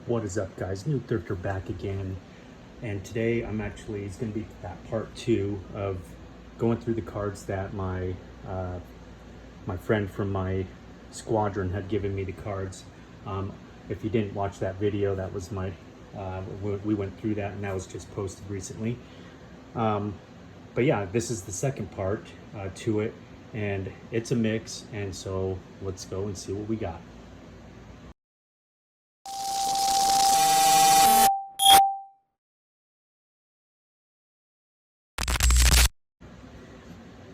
What is up, guys? New Thrifter back again, and today it's going to be that part 2 of going through the cards that my friend from my squadron had given me the cards. If you didn't watch that video, that was my we went through that, and that was just posted recently. But yeah, this is the second part to it, and it's a mix, and so let's go and see what we got.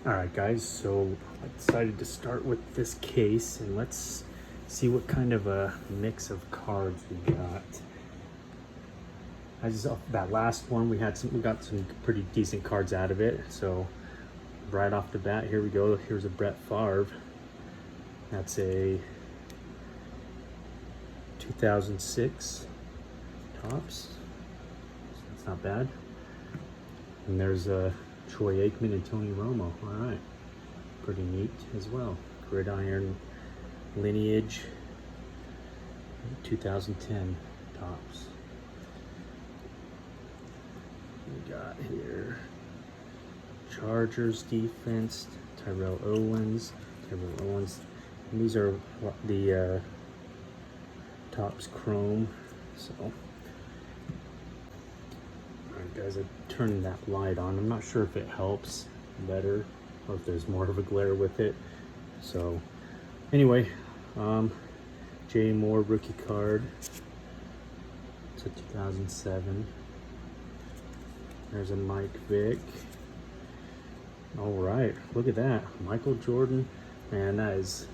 Alright guys, so I decided to start with this case, and let's see what kind of a mix of cards we got. That last one, we got some pretty decent cards out of it. So right off the bat, here we go. Here's a Brett Favre. That's a 2006 Topps. That's not bad. And there's a Troy Aikman and Tony Romo. All right, pretty neat as well. Gridiron Lineage 2010 Topps. We got here Chargers defense, Tyrell Owens. And these are the Topps Chrome. So guys, I turned that light on. I'm not sure if it helps better or if there's more of a glare with it. So anyway, Jay Moore rookie card. It's a 2007. There's a Mike Vick. All right, look at that. Michael Jordan. Man, that is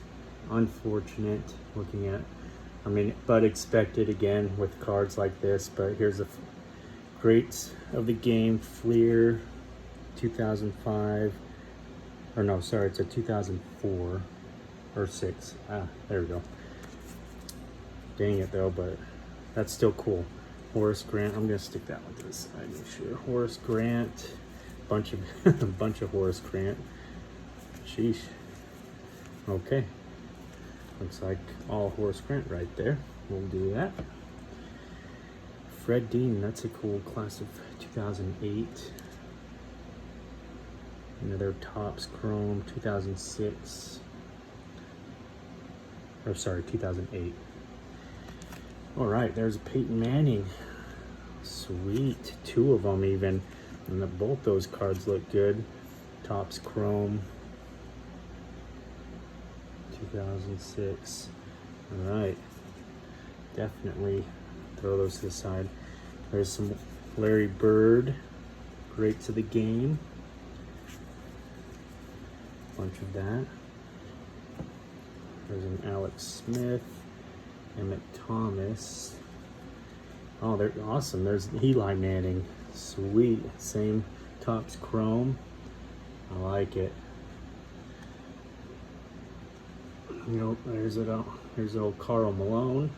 unfortunate looking at. But expected again with cards like this. But here's a greats of the game, Fleer, 2005, or no, sorry, it's a 2004 or 6. There we go. Dang it though, but that's still cool. Horace Grant, I'm gonna stick that one to the side, make sure. Horace Grant, a bunch of Horace Grant. Sheesh. Okay, looks like all Horace Grant right there. We'll do that. Fred Dean, that's a cool class of 2008. Another Topps Chrome 2006. Or sorry, 2008. All right, there's Peyton Manning. Sweet, 2 of them even. And both those cards look good. Topps Chrome 2006. All right, definitely throw those to the side. There's some Larry Bird, greats of the game. Bunch of that. There's an Alex Smith, Emmett Thomas. Oh, they're awesome. There's Eli Manning. Sweet. Same Topps Chrome. I like it. There's old Karl Malone.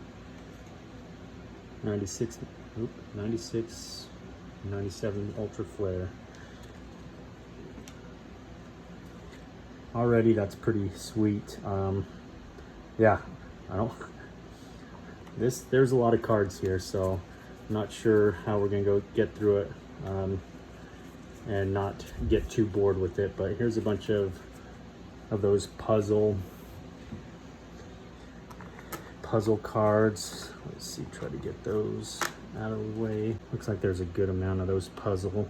96, 97 Ultra Flare. Already, that's pretty sweet. Yeah, there's a lot of cards here, so I'm not sure how we're gonna get through it and not get too bored with it. But here's a bunch of those puzzle cards. Let's see, try to get those out of the way. Looks like there's a good amount of those puzzle.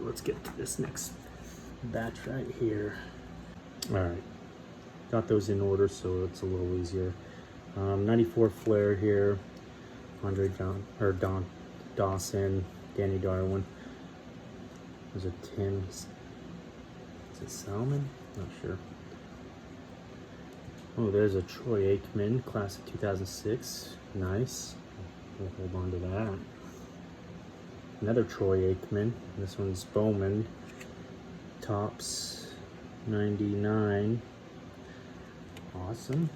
Let's get to this next batch right here. All right, got those in order, so it's a little easier. 94 Flair here. Andre Dawson, Danny Darwin. There's a Tim. Is it Salmon? Not sure. Oh, there's a Troy Aikman, class of 2006. Nice. We'll hold on to that. Another Troy Aikman. This one's Bowman. Topps 99. Awesome.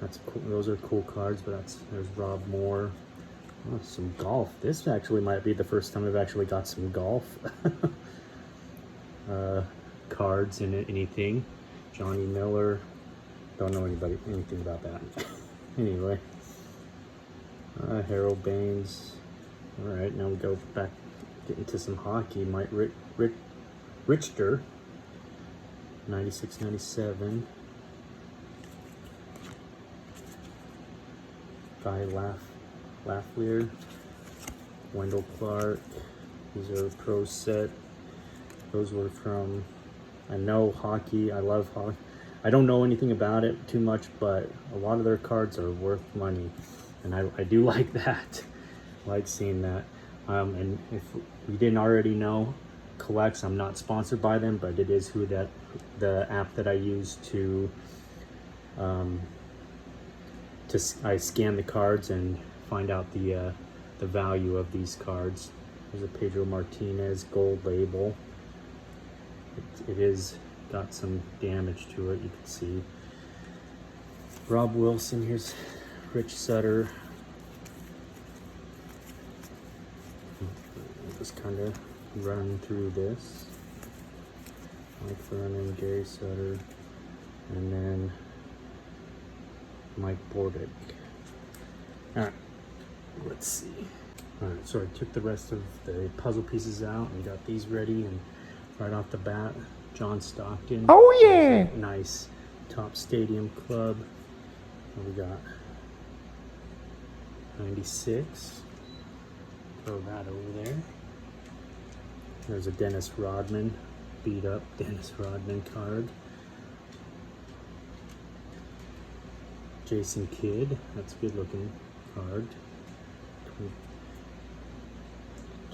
That's cool. Those are cool cards, but there's Rob Moore. Oh, some golf. This actually might be the first time I've actually got some golf cards in anything. Johnny Miller. Don't know anything about that. Anyway, Harold Baines. All right, now we go back, get into some hockey. Mike Richter, 96, 97. Guy Lafleur, Wendell Clark. These are pro set. Those were from, I know hockey, I love hockey. I don't know anything about it too much, but a lot of their cards are worth money. And I do like that. I like seeing that. And if you didn't already know, Collects, I'm not sponsored by them, but it is the app that I use to I scan the cards and find out the value of these cards. There's a Pedro Martinez gold label. It is got some damage to it, you can see. Rob Wilson, here's Rich Sutter. Just kind of running through this. Mike Vernon, Gary Sutter, and then Mike Bordick. Alright, let's see. Alright, so I took the rest of the puzzle pieces out and got these ready, and right off the bat, John Stockton. Oh yeah! Nice top stadium club. What we got? 96. Throw that over there. There's a Dennis Rodman, beat up Dennis Rodman card. Jason Kidd, that's a good looking card.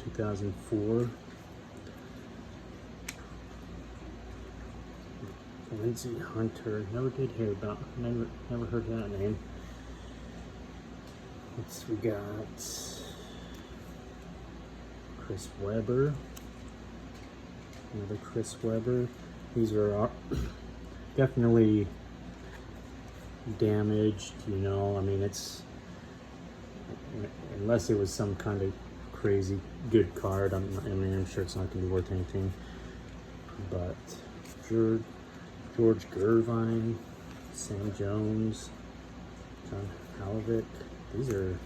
2004. Lindsey Hunter, never did hear about, never heard that name. We got Chris Webber, another Chris Webber. These are definitely damaged, you know. I mean, it's, unless it was some kind of crazy good card, I'm sure it's not going to be worth anything. But George Gervine, Sam Jones, John Halvick. These are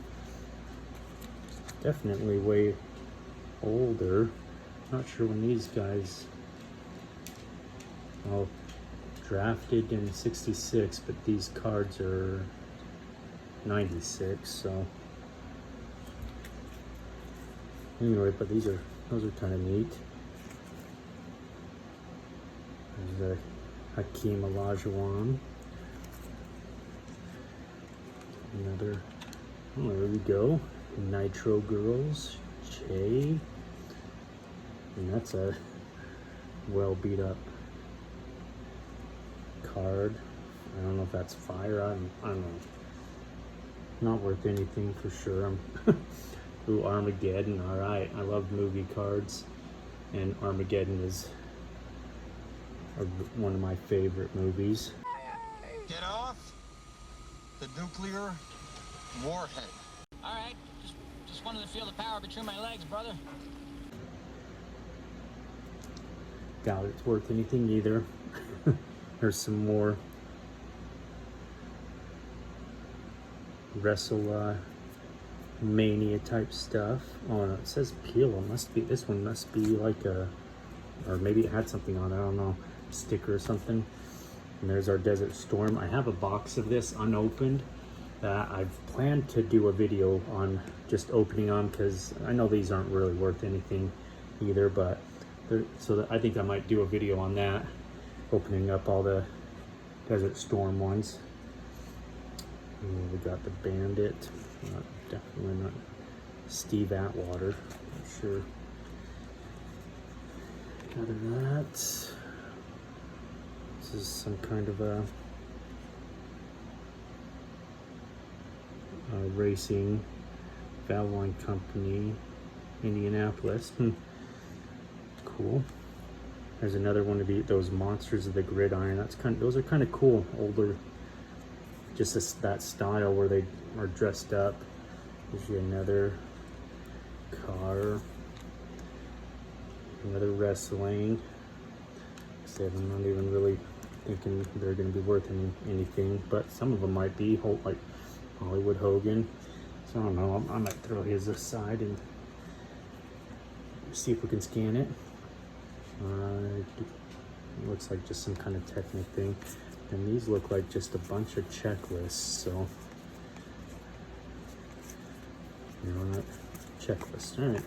definitely way older. Not sure when these guys all drafted in '66, but these cards are '96. So anyway, but those are kind of neat. There's Hakeem Olajuwon. Another, oh, there we go. Nitro Girls, Che. And that's a well beat up card. I don't know if that's fire. I don't know. Not worth anything for sure. Ooh, Armageddon. All right. I love movie cards, and Armageddon is one of my favorite movies. Get off the nuclear warhead. All right, just wanted to feel the power between my legs, brother. Doubt it's worth anything either. There's some more WrestleMania type stuff. Oh no, it says peel. It must be, this one must be like a, or maybe it had something on it, I don't know, sticker or something. And there's our Desert Storm. I have a box of this unopened that I've planned to do a video on, just opening them, because I know these aren't really worth anything either, but I think I might do a video on that, opening up all the Desert Storm ones. And we got the Bandit, definitely not Steve Atwater, I'm sure. Got that. This is some kind of a racing Valvoline Company, Indianapolis. Cool. There's another one of those Monsters of the Gridiron. Those are kind of cool. Older, just that style where they are dressed up. There's another car. Another wrestling. Said I'm not even really thinking they're going to be worth anything, but some of them might be. Like Hollywood Hogan, So I don't know, I might throw his aside and see if we can scan it. It looks like just some kind of Technic thing. And these look like just a bunch of checklists, so. You know what? Checklist, all right.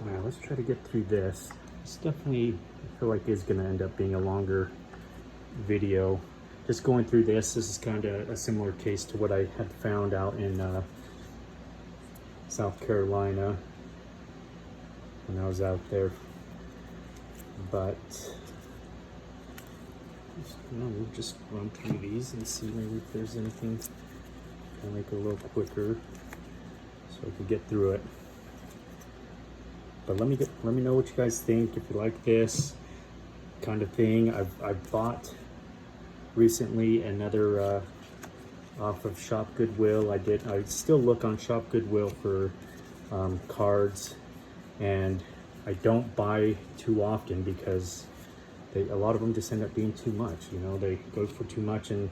All right, let's try to get through this. It's definitely, I feel like is gonna end up being a longer video. Just going through this is kind of a similar case to what I had found out in South Carolina when I was out there. But we'll just run through these and see maybe if there's anything to make it a little quicker so we can get through it. But let me know what you guys think, if you like this kind of thing. I've bought recently another off of Shop Goodwill. I still look on Shop Goodwill for cards, and I don't buy too often because a lot of them just end up being too much. You know, they go for too much, and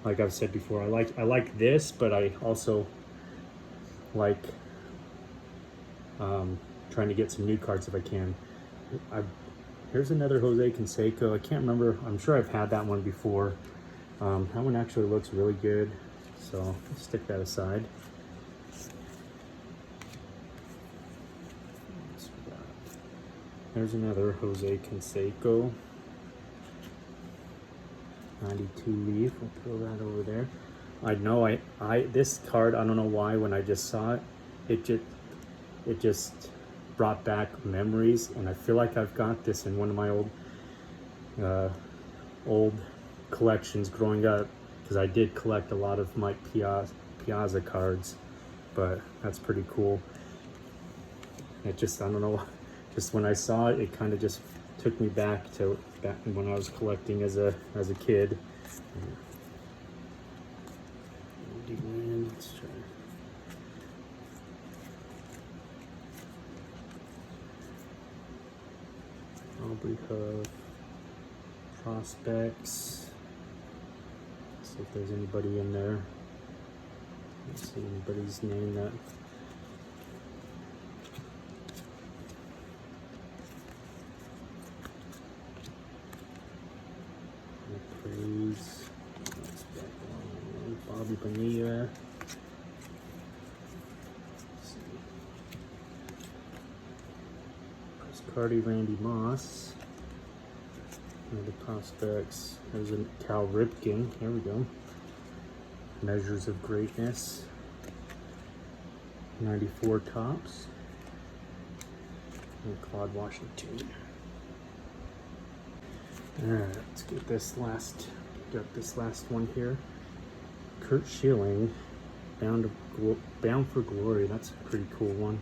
like I've said before, I like this, but I also like trying to get some new cards if I can. Here's another Jose Canseco. I can't remember. I'm sure I've had that one before. That one actually looks really good, so let's stick that aside. There's another Jose Canseco. 92 leaf. We'll throw that over there. I know this card, I don't know why, when I just saw it, it just brought back memories, and I feel like I've got this in one of my old collections growing up, because I did collect a lot of Mike Piazza cards, but that's pretty cool. It just, I don't know, just when I saw it, it kind of just took me back to when I was collecting as a kid. Let's try. Aubrey Hub, prospects. Let's see if there's anybody in there. Let's see anybody's name that. Praise. That's back on. Bobby Bonilla. Cardi, Randy Moss. And the prospects. There's a Cal Ripken. There we go. Measures of Greatness. 94 tops. And Claude Washington. Alright, let's get this last. Got this last one here. Kurt Schilling. Bound for Glory. That's a pretty cool one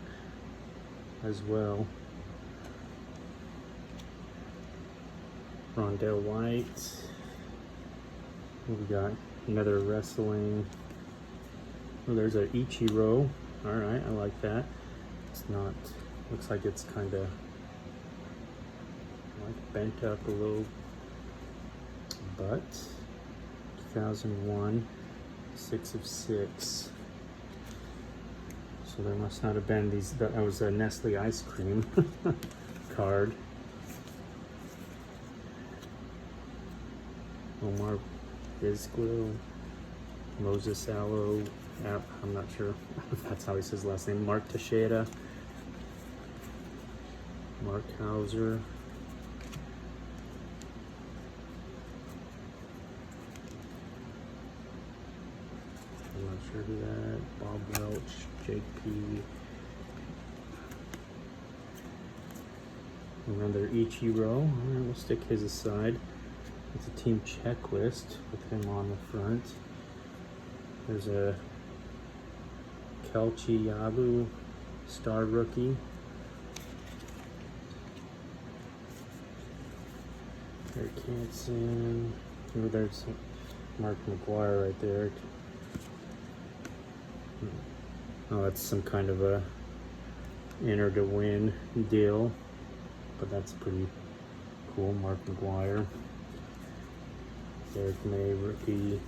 as well. Rondell White. We got another wrestling. Oh, there's a Ichiro. All right, I like that. It's not. Looks like it's kind of like bent up a little, but 2001, 6 of 6. So there must not have been these. That was a Nestle ice cream card. Omar Vizquel, Moses Allo, I'm not sure if that's how he says his last name. Mark Teixeira, Mark Hauser, I'm not sure who that. Bob Welch, Jake P. Another Ichiro. All right, we'll stick his aside. It's a team checklist with him on the front. There's a Kelchi Yabu, star rookie. Eric Hansen. Oh, there's Mark McGuire right there. Oh, that's some kind of a enter to win deal, but that's pretty cool. Mark McGuire. Derek May, rookie.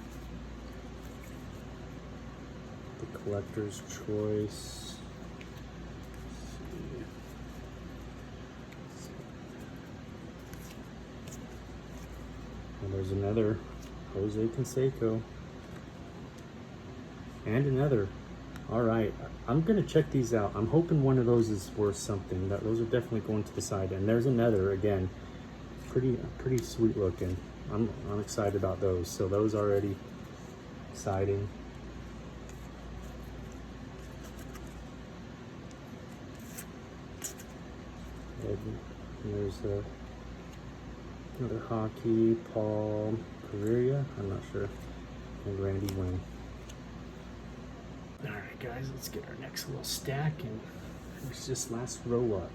collector's choice. And there's another Jose Canseco. And another. All right, I'm gonna check these out. I'm hoping one of those is worth something. Those are definitely going to the side. And there's another, again, pretty sweet looking. I'm excited about those. So those already siding. And there's another hockey, Paul Pereira, I'm not sure, and Randy Wayne. All right, guys, let's get our next little stack and finish this last row up.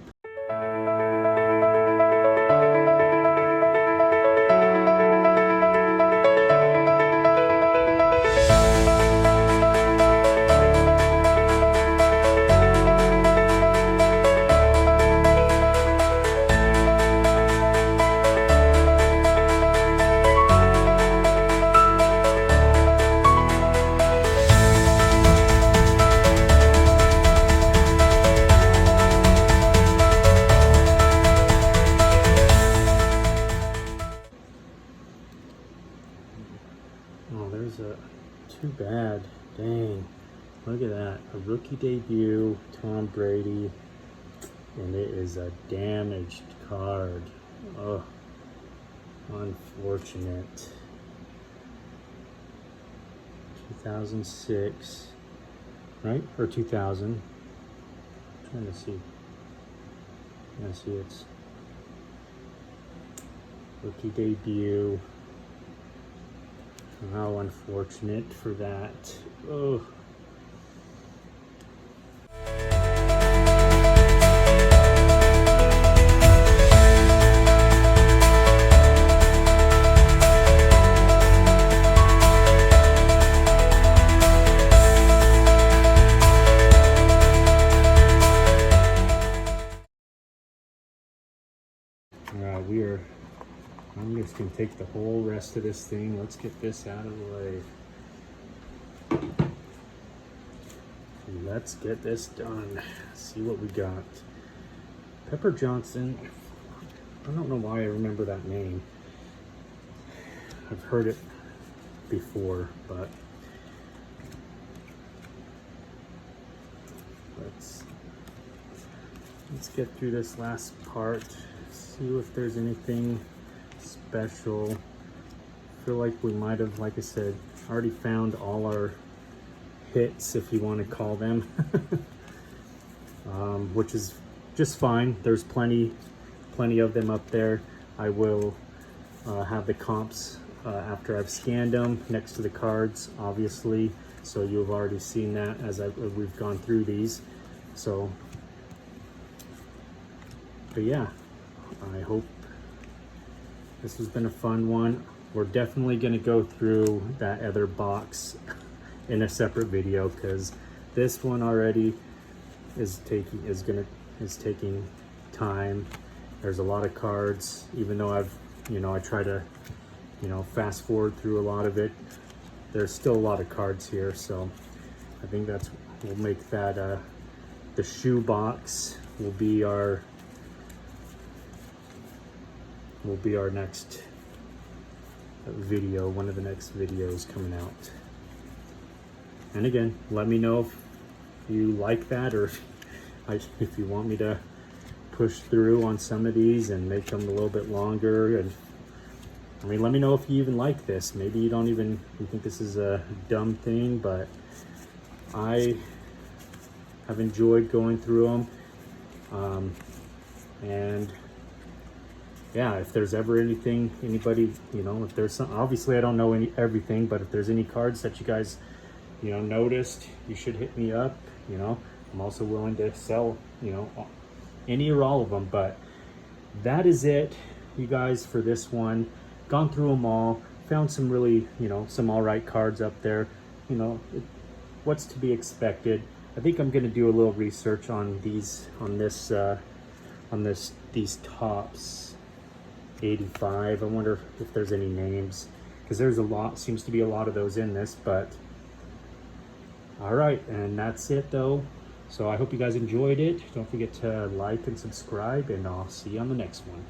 Oh, there's a, too bad, dang. Look at that, a rookie debut, Tom Brady, and it is a damaged card. Oh, unfortunate. 2006, right? Or 2000. I'm trying to see. Yeah, see, it's rookie debut. How unfortunate for that. Oh. I'm just gonna take the whole rest of this thing. Let's get this out of the way. Let's get this done. See what we got. Pepper Johnson. I don't know why I remember that name. I've heard it before, but let's get through this last part. See if there's anything special. I feel like we might have, like I said, already found all our hits, if you want to call them, which is just fine. There's plenty of them up there. I will have the comps after I've scanned them next to the cards, obviously, so you've already seen that as we've gone through these. So, but yeah, I hope this has been a fun one. We're definitely going to go through that other box in a separate video, because this one already is taking time. There's a lot of cards, even though I try to, fast forward through a lot of it. There's still a lot of cards here, so I think we'll make that the shoe box will be our next video, one of the next videos coming out. And again, let me know if you like that, or if you want me to push through on some of these and make them a little bit longer. And I mean, let me know if you even like this. Maybe you think this is a dumb thing, but I have enjoyed going through them. And yeah, if there's ever anything, anybody, if there's some, obviously I don't know everything, but if there's any cards that you guys, noticed, you should hit me up. I'm also willing to sell, any or all of them. But that is it, you guys, for this one. Gone through them all, found some really, some all right cards up there. What's to be expected. I think I'm going to do a little research on these tops. 85. I wonder if there's any names, because there's seems to be a lot of those in this, but All right, and that's it though. So I hope you guys enjoyed it. Don't forget to like and subscribe, and I'll see you on the next one.